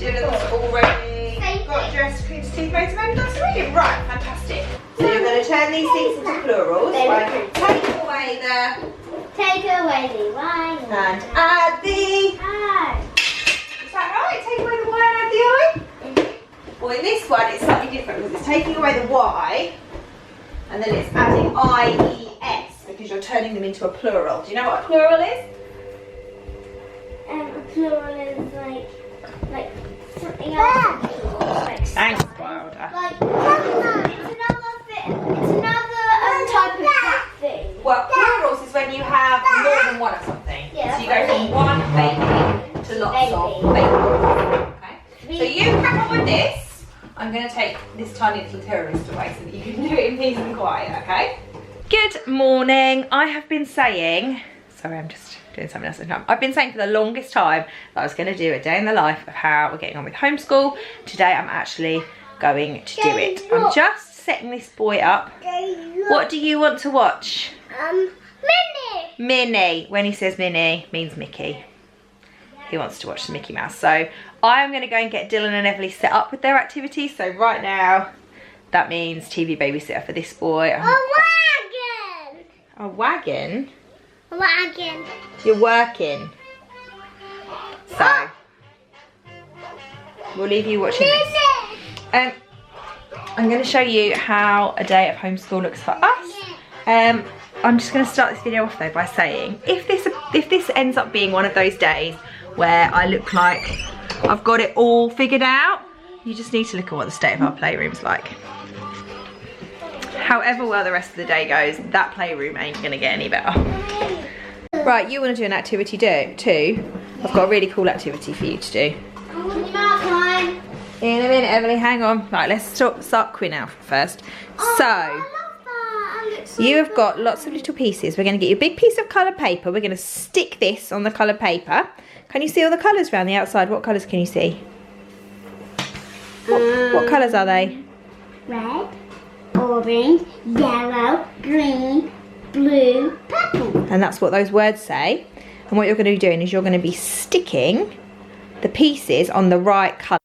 Dylan's already got dressed, Quinn's toothpaste, and Darcy reading. Right, fantastic. So you're going to turn these things into plurals. Right. Take away the Y and add the I. Is that right? Take away the Y and add the I? Well, in this one it's slightly different because it's taking away the Y and then it's adding I-E-S because you're turning them into a plural. Do you know what a plural is? A plural is like something else. Thanks, Wylder. Like it's another type of thing. Well, plurals is when you have more than one of something. Yeah, so you go from one baby to lots of babies. Okay. So you crack on with this. I'm going to take this tiny little terrorist away so that you can do it in peace and quiet, okay? Good morning. I have been saying, sorry, I'm just doing something else at the time. I've been saying for the longest time that I was going to do a day in the life of how we're getting on with homeschool. Today I'm actually going to do it. I'm just setting this boy up. What do you want to watch? Minnie. Minnie. When he says Minnie, means Mickey. He wants to watch the Mickey Mouse. So I'm going to go and get Dylan and Everly set up with their activities. So right now, that means TV babysitter for this boy. A wagon. A wagon? A wagon. You're working. So we'll leave you watching this. I'm going to show you how a day of homeschool looks for us. I'm just going to start this video off though by saying if this ends up being one of those days where I look like I've got it all figured out, you just need to look at what the state of our playroom's like. However well the rest of the day goes, that playroom ain't going to get any better. Right, you want to do an activity too? I've got a really cool activity for you to do. In a minute, Everly, hang on. Right, let's start Quinn out first. So, you have got lots of little pieces. We're going to get you a big piece of coloured paper. We're going to stick this on the coloured paper. Can you see all the colours around the outside? What colours can you see? What colours are they? Red, orange, yellow, green, blue, purple. And that's what those words say. And what you're going to be doing is you're going to be sticking the pieces on the right colour.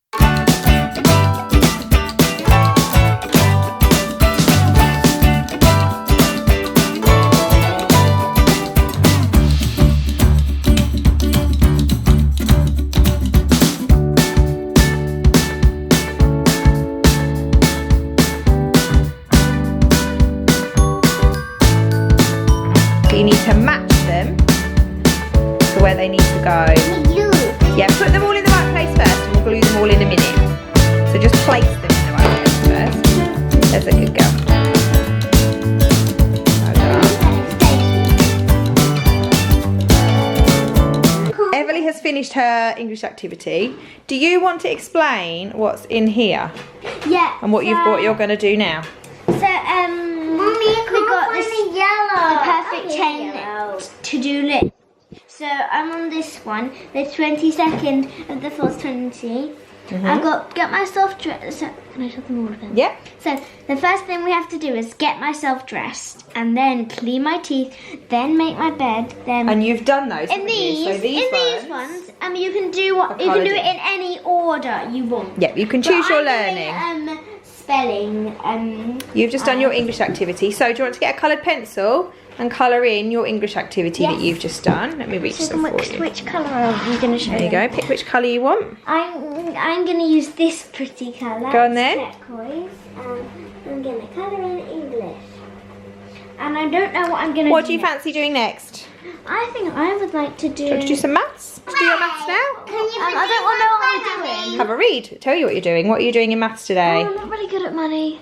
You need to match them to where they need to go. Yeah, put them all in the right place first and we'll glue them all in a minute. So just place them in the right place first. There's a good girl. Everly has finished her English activity. Do you want to explain what's in here? Yeah. And what you're going to do now? So, Mummy, we got this yellow, perfect 10 to-do list. So I'm on this one, the 22nd of the 4th, 20. I've got get myself dressed. So, can I tell them all of them? Yeah. So the first thing we have to do is get myself dressed, and then clean my teeth, then make my bed. Then and you've done those. in these, so these ones, you can do what you can do it in any order you want. Yeah, you can choose your learning. Doing, spelling. You've just done your English activity. So do you want to get a coloured pencil and colour in your English activity that you've just done? Let me reach them for you. Which colour are you going to show? There you go. Pick which colour you want. I'm going to use this pretty colour. Go on then. Turquoise. I'm going to colour in English. And I don't know what I'm going to do. What do you fancy doing next? I think I would like to do... Do you want to do some maths? Do your maths now? Can you I don't want to know what I'm doing. Have a read. Tell you what you're doing. What are you doing in maths today? Oh, I'm not really good at money.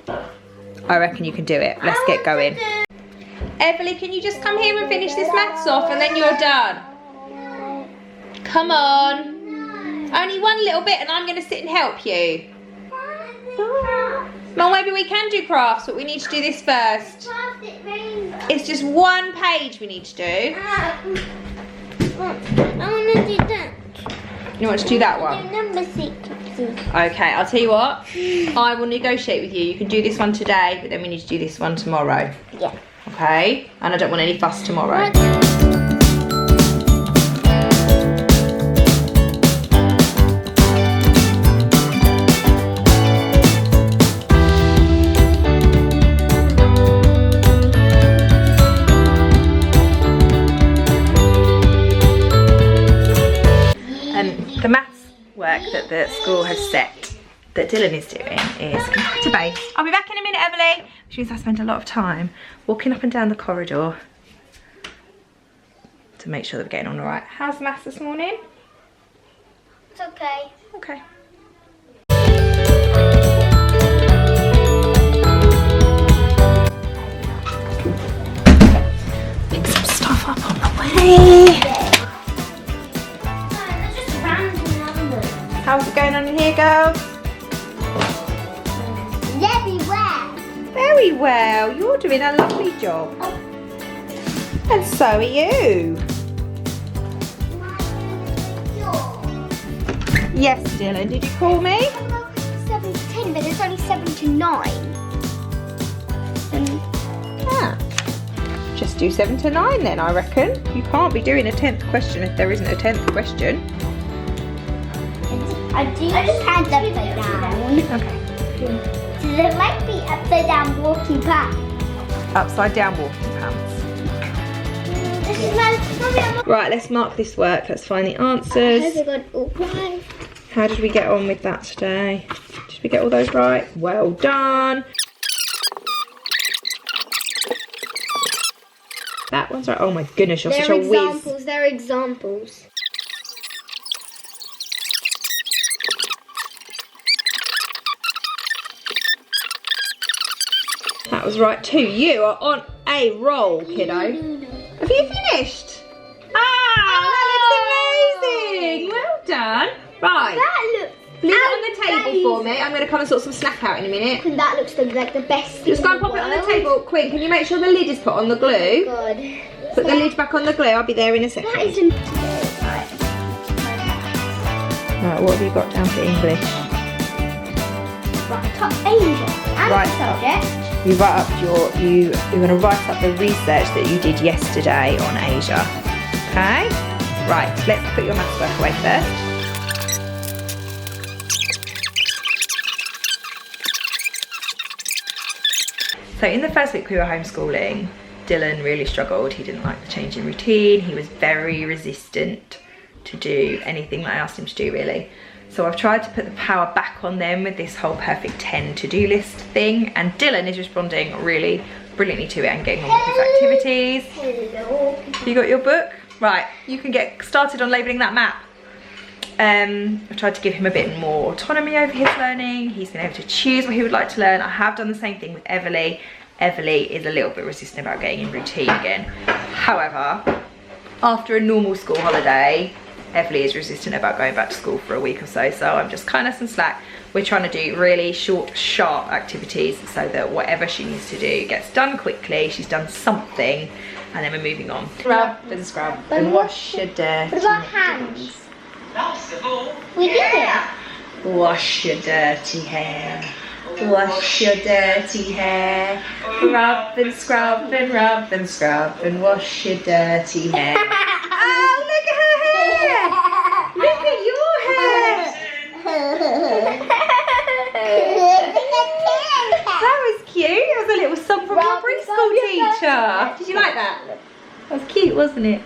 I reckon you can do it. Let's get going. Everly, can you just come here and finish this maths off and then you're done? Come on. Only one little bit and I'm going to sit and help you. Well, maybe we can do crafts, but we need to do this first. It's just one page we need to do. I want to do that. You want to do that one? Number sequences. Okay, I'll tell you what. I will negotiate with you. You can do this one today, but then we need to do this one tomorrow. Yeah. Okay? And I don't want any fuss tomorrow. that the school has set that Dylan is doing is computer based. I'll be back in a minute, Emily, which means I spent a lot of time walking up and down the corridor to make sure that we're getting on all right. How's maths this morning? It's okay. Okay. Pick some stuff up on the way. They're just random numbers. How's it going on in here, girls? Very well. Very well. You're doing a lovely job. And so are you. Yes, Dylan, did you call me? 7 to 10, but it's only 7 to 9. Ah. Just do 7 to 9 then, I reckon. You can't be doing a 10th question if there isn't a 10th question. I just had upside down. Okay. So there might be upside down walking pants. Upside down walking pants. This is my Right, let's mark this work. Let's find the answers. How did we get on with that today? Did we get all those right? Well done. That one's right. Oh my goodness, you're such a whiz. They're examples. That was right too. You are on a roll, kiddo. Have you finished? Ah, that looks amazing. Well done. Right. That looks Leave it on the table for me. I'm going to come and sort some snack out in a minute. And that looks like the best. Just go and pop it on the table. Quinn, can you make sure the lid is put on the glue? Good. Put the lid back on the glue. I'll be there in a second. That isn't. Right, what have you got down for English? Right, top Asia. And Right. subject. You write up you're going to write up the research that you did yesterday on Asia. Okay? Right, let's put your maths work away first. So in the first week we were homeschooling, Dylan really struggled. He didn't like the change in routine. He was very resistant to do anything that I asked him to do, really. So I've tried to put the power back on them with this whole perfect 10 to-do list thing, and Dylan is responding really brilliantly to it and getting on with his activities. Hello. You got your book? Right, you can get started on labelling that map. I've tried to give him a bit more autonomy over his learning. He's been able to choose what he would like to learn. I have done the same thing with Everly. Everly is a little bit resistant about getting in routine again. However, after a normal school holiday, Everly is resistant about going back to school for a week or so, so I'm just cutting her some slack. We're trying to do really short, sharp activities so that whatever she needs to do gets done quickly, she's done something, and then we're moving on. Rub and scrub and wash your dirty What about hands? We did it. Wash your dirty hair. Wash your dirty hair. Rub and scrub and rub and scrub and wash your dirty hair. Oh, look at her hair! Look at your hair! That was cute. It was a little song from your preschool teacher. Did you like that? That was cute, wasn't it?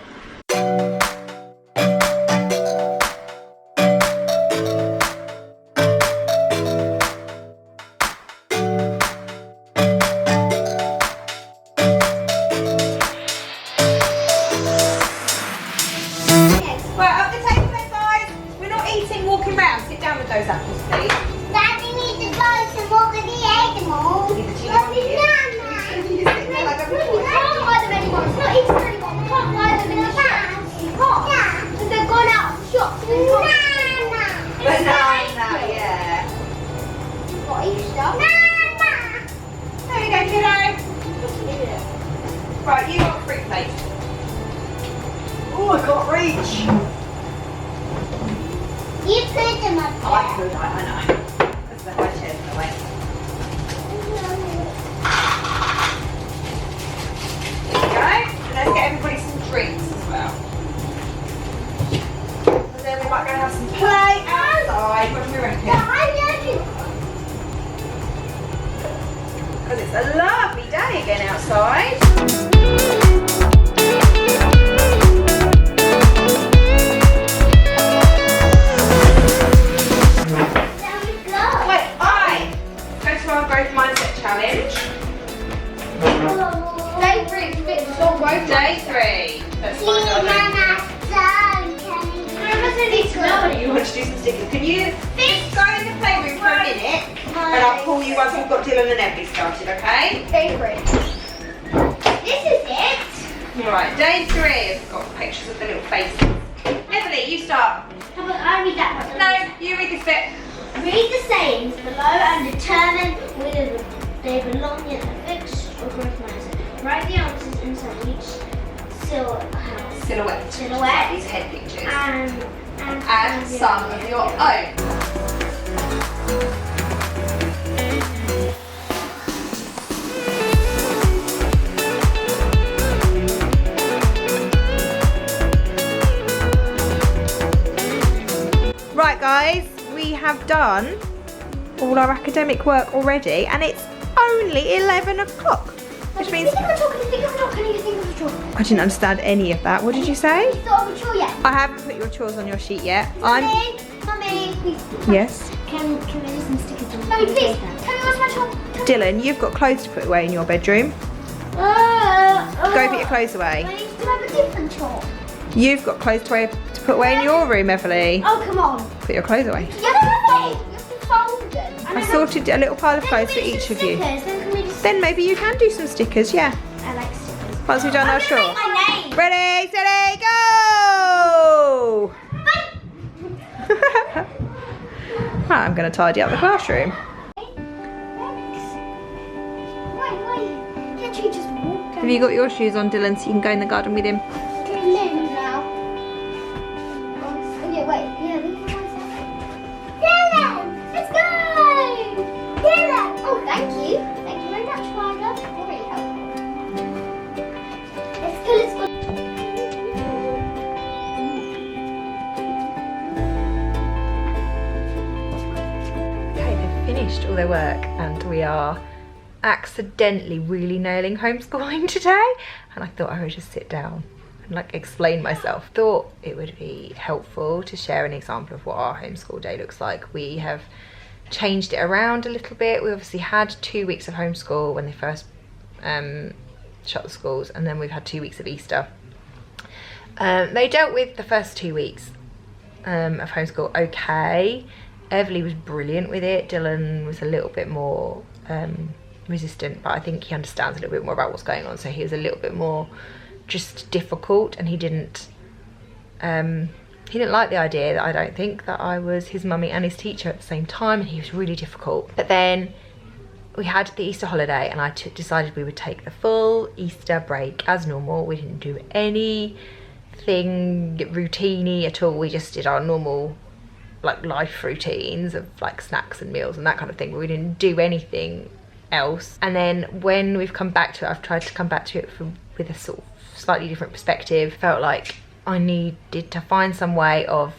Those apples, please. Daddy needs to go to walk with the animals. Leave the cheese on Daddy, here. Nana. You can sit there like a We can't ride them anymore. It's not Easter anymore. We can't ride them in the shop. We can't. Because they've gone out of the shop. Banana, yeah. What Easter? Nana. There you go, kiddo. Right, you got a fruit plate. Oh, I can't reach. You put them up there. Oh, I could, I know. That's the high chair in the way. There you go. And let's get everybody some drinks as well. And then we might go and have some play outside. What do we reckon? Because it's a lovely day again outside. And I'll call you once we've got Dylan and Emily started, okay? Favourite. This is it. Right, day 3. I've got pictures of the little faces. Emily, you start. How about I read that one? No, you read this bit. Read the sayings below and determine whether they belong in a fixed or organiser. Write the answers inside each silhouette. These head pictures. And some of your own. Right guys, we have done all our academic work already and it's only 11 o'clock. Which means... Think of a chore. I didn't understand any of that. What did you say? You thought of a chore yet? I haven't put your chores on your sheet yet. Mummy, please. Yes? Can we do some stickers on? Mummy, please. Tell me what's my chore. Dylan, you've got clothes to put away in your bedroom. Go put your clothes away. I need to have a different chore. You've got clothes to put away in your room, Everly. Oh, come on. Put your clothes away. You have to fold them. I sorted a little pile of clothes for each of you. Then maybe you can do some stickers, yeah. I like stickers. Once we've done our chore. My name. Ready, steady, go! Right, I'm going to tidy up the classroom. Can't you just walk? Have you got your shoes on, Dylan, so you can go in the garden with him? Now. Okay, wait. Yeah, Dylan, let's go! Dylan! Oh, thank you. Thank you very much, Wylder. You're really helpful. Let's go. Okay, they've finished all their work and we are accidentally really nailing homeschooling today. And I thought I would just sit down and like explain myself. Thought it would be helpful to share an example of what our homeschool day looks like. We have changed it around a little bit. We obviously had 2 weeks of homeschool when they first shut the schools, and then we've had 2 weeks of Easter. They dealt with the first 2 weeks of homeschool okay. Everly was brilliant with it. Dylan was a little bit more resistant, but I think he understands a little bit more about what's going on, so he was a little bit more just difficult, and he didn't like the idea that I don't think that I was his mummy and his teacher at the same time, and he was really difficult. But then we had the Easter holiday and I decided we would take the full Easter break as normal. We didn't do anything routine-y at all. We just did our normal like life routines of like snacks and meals and that kind of thing, but we didn't do anything else. And then when we've come back to it, I've tried to come back to it with a sort of slightly different perspective. Felt like I needed to find some way of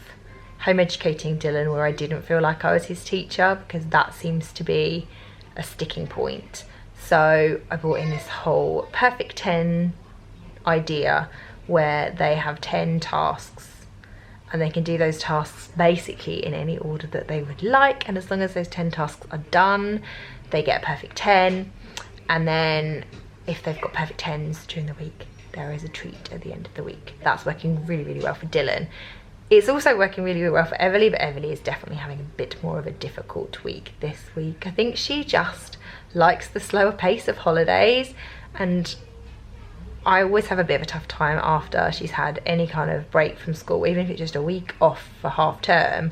home educating Dylan where I didn't feel like I was his teacher, because that seems to be a sticking point. So I brought in this whole perfect 10 idea where they have 10 tasks and they can do those tasks basically in any order that they would like, and as long as those 10 tasks are done, they get a perfect 10. And then if they've got perfect 10s during the week, there is a treat at the end of the week. That's working really, really well for Dylan. It's also working really, really well for Everly, but Everly is definitely having a bit more of a difficult week this week. I think she just likes the slower pace of holidays, and I always have a bit of a tough time after she's had any kind of break from school, even if it's just a week off for half term.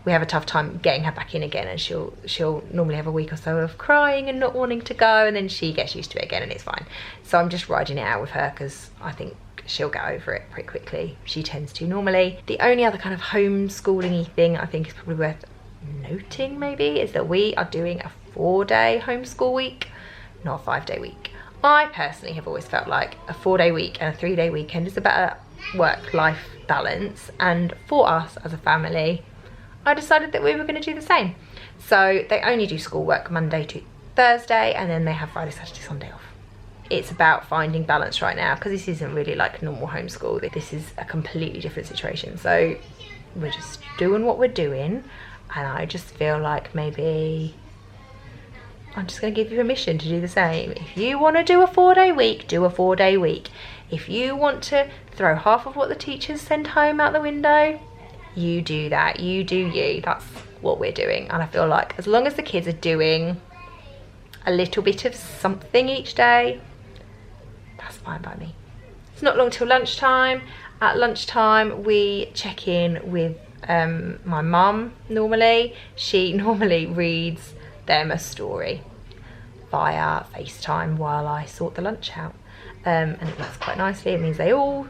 We have a tough time getting her back in again, and she'll normally have a week or so of crying and not wanting to go, and then she gets used to it again and it's fine. So I'm just riding it out with her because I think she'll get over it pretty quickly. She tends to normally. The only other kind of homeschooling-y thing I think is probably worth noting maybe is that we are doing a 4-day homeschool week, not a 5-day week. I personally have always felt like a 4-day week and a 3-day weekend is a better work-life balance, and for us as a family, I decided that we were going to do the same. So they only do schoolwork Monday to Thursday, and then they have Friday, Saturday, Sunday off. It's about finding balance right now, because this isn't really like normal homeschool. This is a completely different situation. So we're just doing what we're doing, and I just feel like maybe I'm just going to give you permission to do the same. If you want to do a 4-day week, do a 4-day week. If you want to throw half of what the teachers send home out the window, you do that. You do you. That's what we're doing. And I feel like as long as the kids are doing a little bit of something each day, that's fine by me. It's not long till lunchtime. At lunchtime we check in with my mum normally. She normally reads them a story via FaceTime while I sort the lunch out, and it works quite nicely. It means they all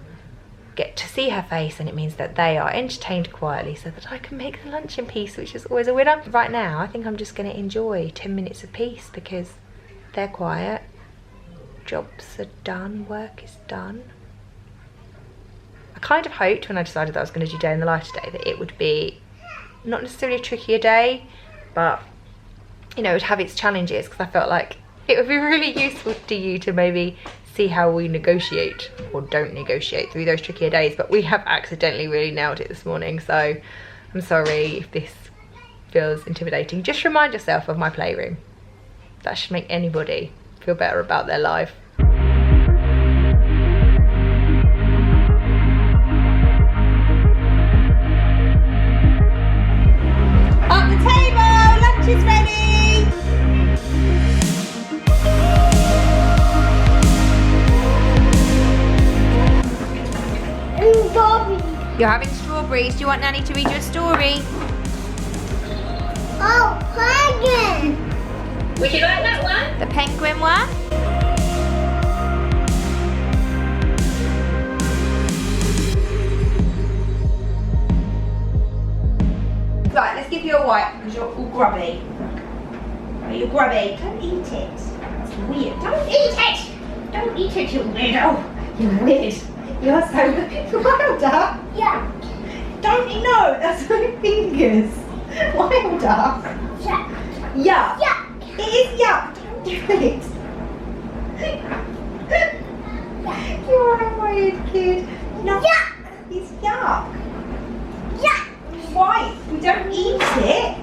get to see her face, and it means that they are entertained quietly so that I can make the lunch in peace, which is always a winner. Right now I think I'm just going to enjoy 10 minutes of peace because they're quiet, jobs are done, work is done. I kind of hoped when I decided that I was going to do day in the life today that it would be not necessarily a trickier day, but you know, it would have its challenges, because I felt like it would be really useful to you to maybe see how we negotiate or don't negotiate through those trickier days. But we have accidentally really nailed it this morning, so I'm sorry if this feels intimidating. Just remind yourself of my playroom. That should make anybody feel better about their life. Up the table, lunch is ready. You're having strawberries. Do you want Nanny to read you a story? Oh, penguin! Would you like that one? The penguin one? Right, let's give you a wipe because you're all grubby. Oh, you're grubby. Don't eat it. That's weird. Don't eat it! Don't eat it, you weirdo. You're weird. You're so Wylder. Yeah. Don't eat, no, that's my fingers. Wylder. Yuck. Yuck. Yuck. It is yuck. Don't do it. You're a weird kid. No. Yuck. It's yuck. Yuck. Why? We don't eat it.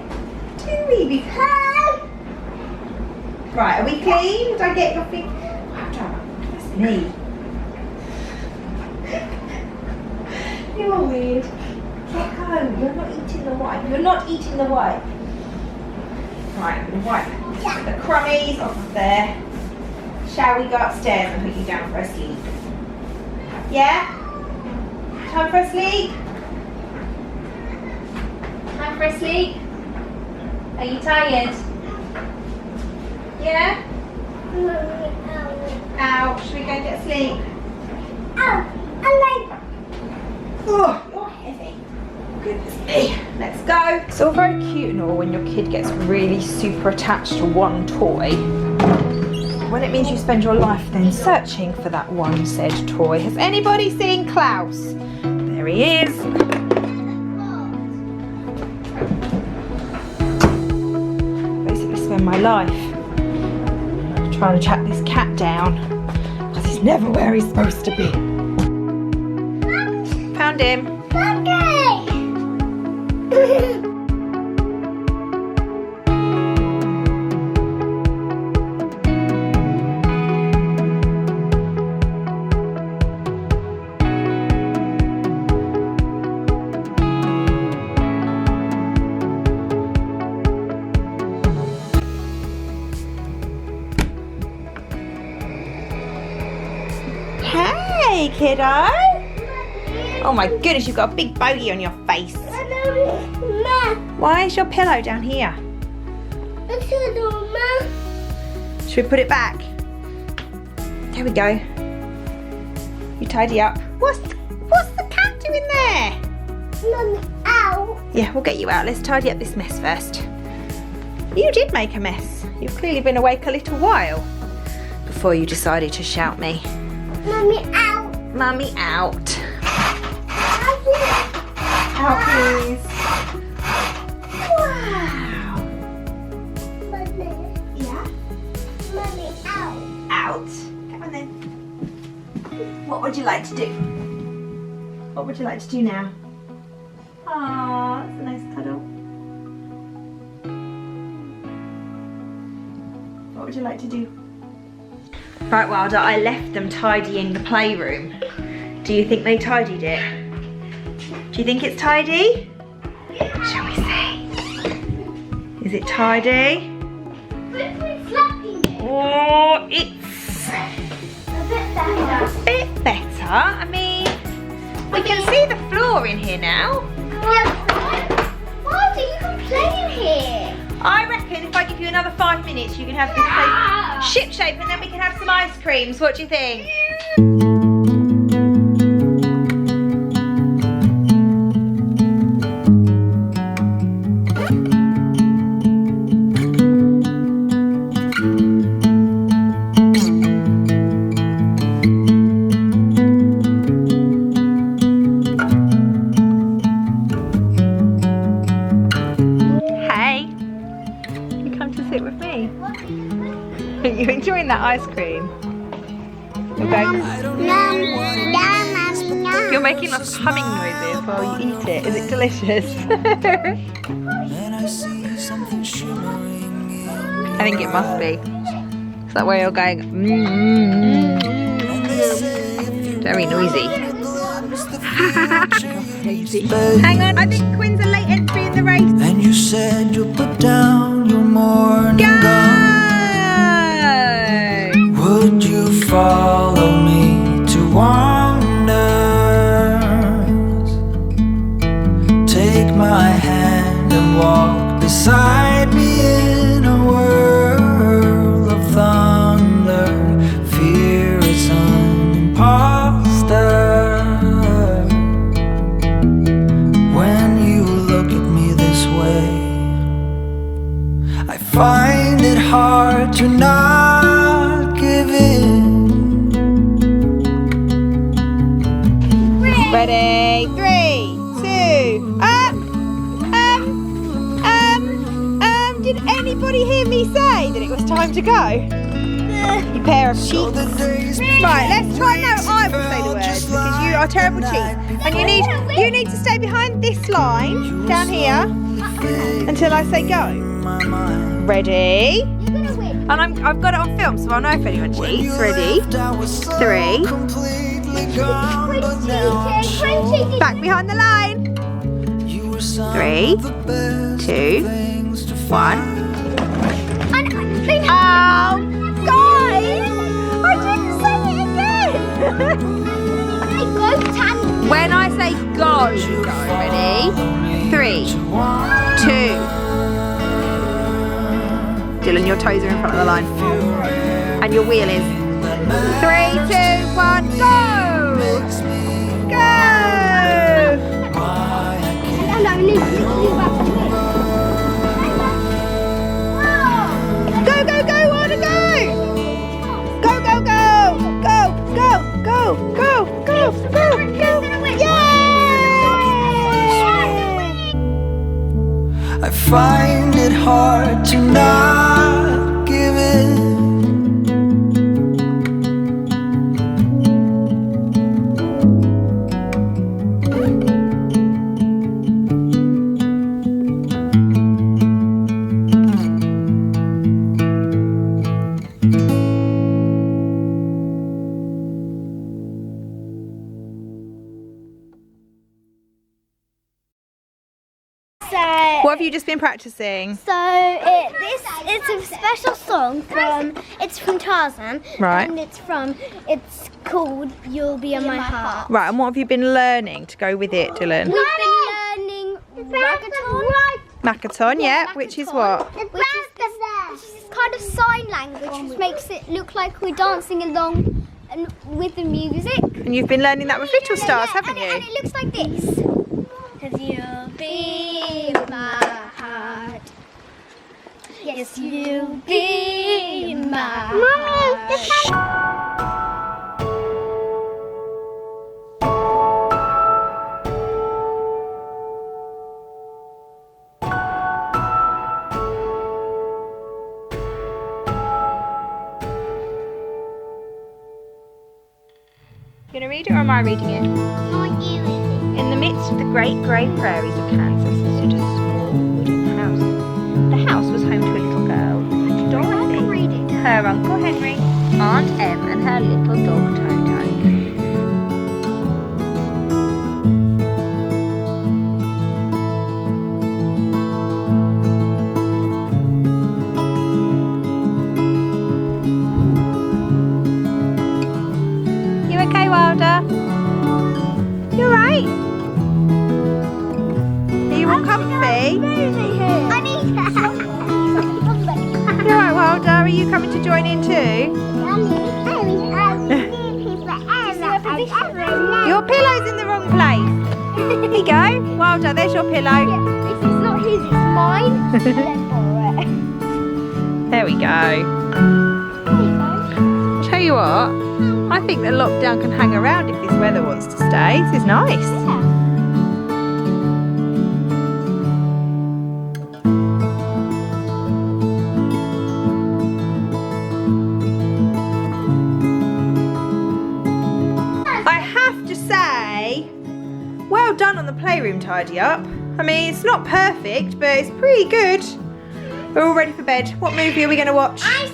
Do we? Right, are we clean? Did I get your feet? That's me. You're weird. Get home. You're not eating the white. You're not eating the white. Right, I'm going to wipe the crummies off of there. Shall we go upstairs and put you down for a sleep? Yeah? Time for a sleep? Time for a sleep? Are you tired? Yeah? Ow. Should we go and get sleep? Ow. I like. Oh, you're heavy. Goodness me. Let's go. It's all very cute and all when your kid gets really super attached to one toy. When it means you spend your life then searching for that one said toy. Has anybody seen Klaus? There he is. Basically spend my life trying to track this cat down because he's never where he's supposed to be. Found him. Hey, kiddo. Oh my goodness, you've got a big bogey on your face. Why is your pillow down here? Should we put it back? There we go. You tidy up. What's the cat doing there? Mommy, ow. Yeah, we'll get you out. Let's tidy up this mess first. You did make a mess. You've clearly been awake a little while before you decided to shout me. Mommy, out. Mummy out. Out, please. Wow. Mommy. Yeah? Mommy, out. Out. Come on then. What would you like to do? What would you like to do now? Aww, that's a nice cuddle. What would you like to do? Right, Wylder, I left them tidying the playroom. Do you think they tidied it? Do you think it's tidy? Shall we see? Is it tidy? Oh, it's a bit better. I mean, we can see the floor in here now. Why do you can play in here? I reckon if I give you another 5 minutes, you can have this place ship-shape and then we can have some ice creams. What do you think? Are you enjoying that ice cream? You're making lots of humming noises while you eat it. Is it delicious? I think it must be. It's that way you're going. Very noisy. Hang on, I think Quinn's a late entry in the race. And you said you'll put down your morning gun. Would you follow me to wonders? Take my hand and walk beside me in a world of thunder. Fear is an imposter. When you look at me this way, I find it hard to not give in. Ready? 3, 2, up. Did anybody hear me say that it was time to go? You pair of cheats. Right, let's try now. I will say the words because you are terrible cheats. And you need to stay behind this line down here until I say go. Ready? And I've got it on film, so I'll know if anyone cheats. Ready? 3. Back behind the line. 3, 2, 1. Oh, guys! I didn't say it again. When I say go, you go. Ready? 3, 2. Dylan, your toes are in front of the line. And your wheel is 3, 2, 1, go! Go! Go, go, go, wanna go! Go, go, go! Go, go, go, go, go, go, go! Yay! I find it hard to not give in. What have you just been practicing? So it's a special song it's from Tarzan. Right. And it's called You'll Be in My Heart. Right, and what have you been learning to go with it, Dylan? We've been learning Makaton, yeah, which is what? Which is kind of sign language, which makes it look like we're dancing along and with the music. And you've been learning that with Little Stars, haven't you? And it looks like this. 'Cause you'll be in my heart. Yes, you'll be in my heart. You gonna read it or am I reading it? In the midst of the great grey prairies of Kansas stood a small wooden house. The house was home to a little girl, Dorothy, her Uncle Henry, Aunt Em and her little dog Toto. in too? Your pillow's in the wrong place. Here you go. Wylder, there's your pillow. This is not his, it's mine. There we go. Tell you what, I think the lockdown can hang around if this weather wants to stay. This is nice. I have to say, well done on the playroom tidy up. I mean, it's not perfect, but it's pretty good. We're all ready for bed. What movie are we going to watch? I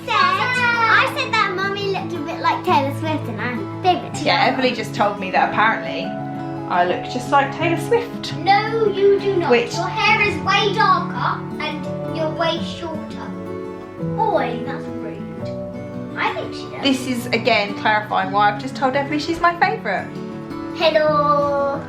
said that Mummy looked a bit like Taylor Swift and I gave it to Yeah, you. Everly just told me that apparently I look just like Taylor Swift. No, you do not. Which? Your hair is way darker and you're way shorter. Boy, that's rude. I think she does. This is again clarifying why I've just told Everly she's my favourite. Hello.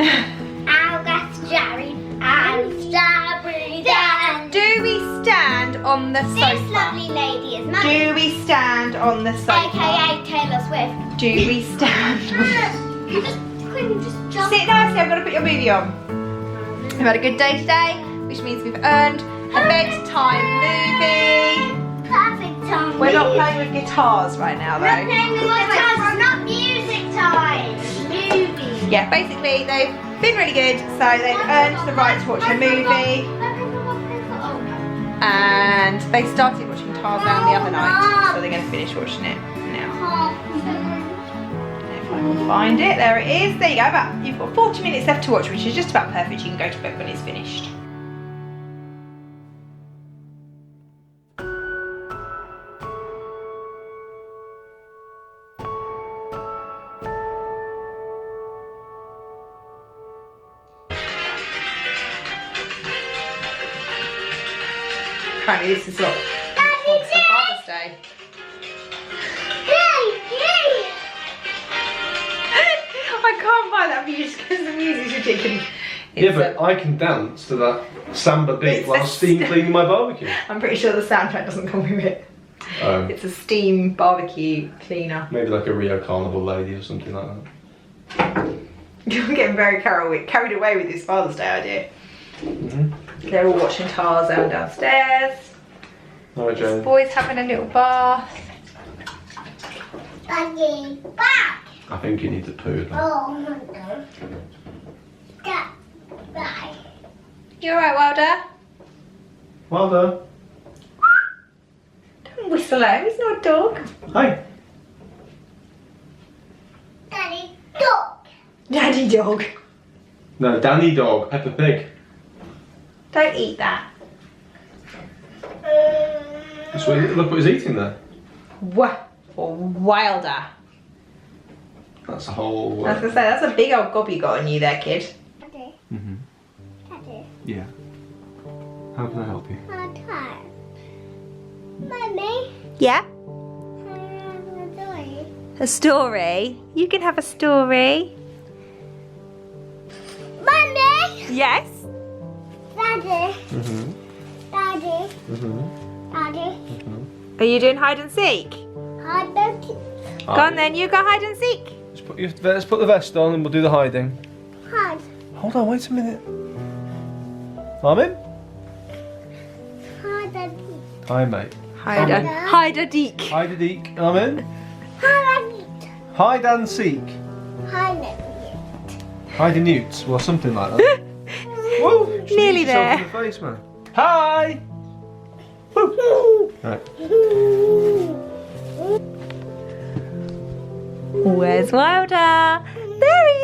August Jerry and Strawberry Dan. Do we stand on the This sofa? lovely lady is Mummy. Do we stand on the sofa? AKA Taylor Swift. Do we stand on You just Quinn, just jump. Sit nicely, I've got to put your movie on. We've had a good day today, which means we've earned a bedtime movie. Perfect time. We're not playing with guitars right now We're not though. playing with guitars, it's not music time. Movie. Yeah, basically they've been really good, so they've earned the right to watch a movie. And they started watching Tarzan the other night, so they're going to finish watching it now. If I can find it, there it is. There you go. You've got 40 minutes left to watch, which is just about perfect. You can go to bed when it's finished. Apparently this is what it's for Father's Day. I can't find that music because the music's ridiculous. Yeah, but I can dance to that samba beat It's while a steam cleaning my barbecue. I'm pretty sure the soundtrack doesn't come with it. It's a steam barbecue cleaner. Maybe like a Rio Carnival lady or something like that. You're getting very carried away with this Father's Day idea. They're all watching Tarzan downstairs. Alright, This Jane. boy's having a little bath. Daddy, back. I think you need to poo. Oh my God. Dad, bye. You alright, Wylder? Well done. Don't whistle at him, he's not a dog. Hi. Daddy, dog. Daddy dog. No, Danny dog, Peppa Pig. Don't eat that. Look what he's eating there. Or Wylder. That's a whole. I was gonna say, that's a big old gob you got on you there, kid. Daddy, Mhm. Daddy, Yeah. How can I help you? I'm tired. Mummy, Yeah? I have a toy. A story? You can have a story. Mummy, Yes? Daddy, Mhm. Daddy, Mhm. Daddy, Are you doing hide and seek? I don't. Go on then, you go hide and seek. Let's put the vest on and we'll do the hiding. Hide. Hold on, wait a minute. I'm in. Hide and Hi, mate. Hide and deek. Hide a deek. I'm in. Hide Hide and seek. and Hide and newts. Well, something like that. Whoa! just Nearly hit yourself there. in the face, man. Hi! Woo! Right. Where's Wylder? There he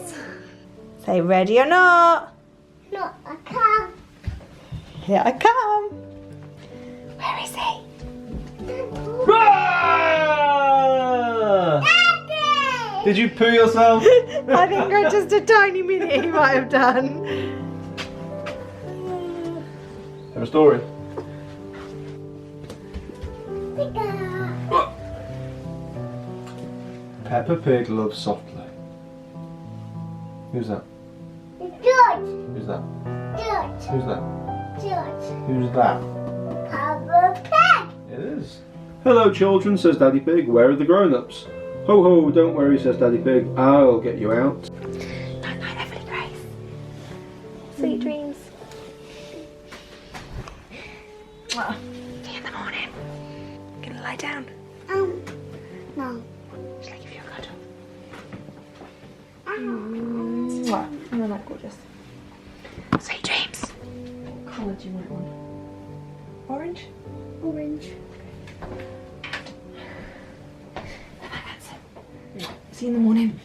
is. Say ready or not. Not a car. Here I come. Where is he? Rah! Daddy! Did you poo yourself? I think for just a tiny minute he might have done. Have a story. Peppa Pig loves softly. Who's that? George, Who's that? George, Who's that? George. Who's that? Papa Pig. It is. Hello children, says Daddy Pig, where are the grown-ups? Ho ho, don't worry, says Daddy Pig, I'll get you out. Night night, Emily Grace. Sweet dreams. See you in the morning. Gonna lie down. No. Shall I give you a cuddle? What? No, not gorgeous. Sweet dreams. What colour do you want on? Orange? Orange. See you in the morning.